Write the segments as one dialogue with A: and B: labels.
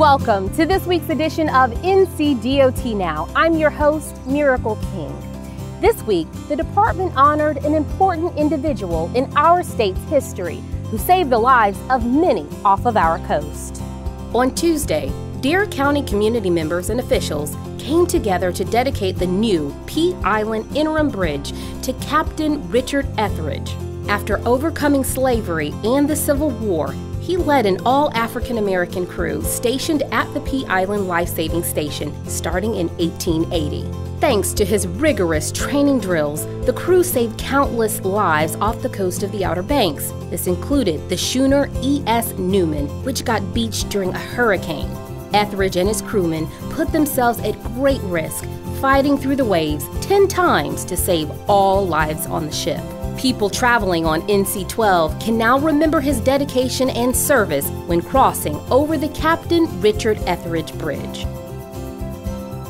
A: Welcome to this week's edition of NCDOT Now. I'm your host, Miracle King. This week, the department honored an important individual in our state's history who saved the lives of many off of our coast. On Tuesday, Dare County community members and officials came together to dedicate the new Pea Island Interim Bridge to Captain Richard Etheridge. After overcoming slavery and the Civil War, he led an all-African-American crew stationed at the Pea Island Life-Saving Station starting in 1880. Thanks to his rigorous training drills, the crew saved countless lives off the coast of the Outer Banks. This included the schooner E.S. Newman, which got beached during a hurricane. Etheridge and his crewmen put themselves at great risk, fighting through the waves 10 times to save all lives on the ship. People traveling on NC-12 can now remember his dedication and service when crossing over the Captain Richard Etheridge Bridge.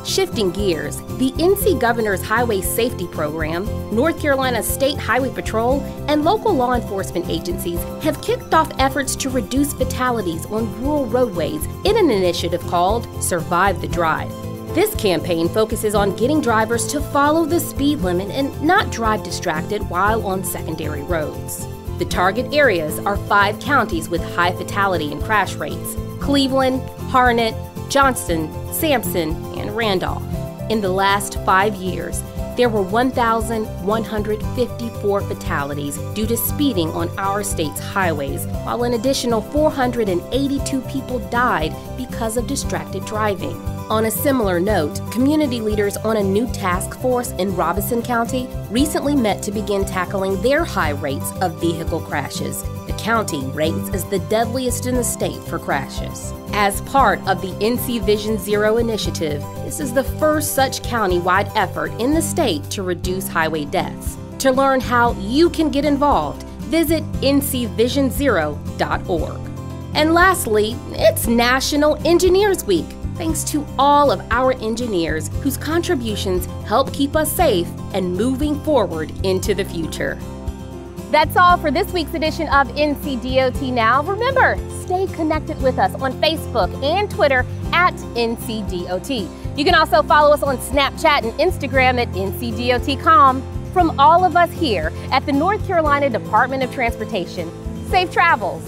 A: Shifting gears, the NC Governor's Highway Safety Program, North Carolina State Highway Patrol, and local law enforcement agencies have kicked off efforts to reduce fatalities on rural roadways in an initiative called Survive the Drive. This campaign focuses on getting drivers to follow the speed limit and not drive distracted while on secondary roads. The target areas are 5 counties with high fatality and crash rates: Cleveland, Harnett, Johnston, Sampson, and Randolph. In the last 5 years, there were 1,154 fatalities due to speeding on our state's highways, while an additional 482 people died because of distracted driving. On a similar note, community leaders on a new task force in Robeson County recently met to begin tackling their high rates of vehicle crashes. The county ranks as the deadliest in the state for crashes. As part of the Insufficient Zero initiative, this is the first such county-wide effort in the state to reduce highway deaths. To learn how you can get involved, visit ncvisionzero.org. And lastly, it's National Engineers Week. Thanks to all of our engineers whose contributions help keep us safe and moving forward into the future. That's all for this week's edition of NCDOT Now. Remember, stay connected with us on Facebook and Twitter at NCDOT. You can also follow us on Snapchat and Instagram at NCDOT.com. From all of us here at the North Carolina Department of Transportation, safe travels.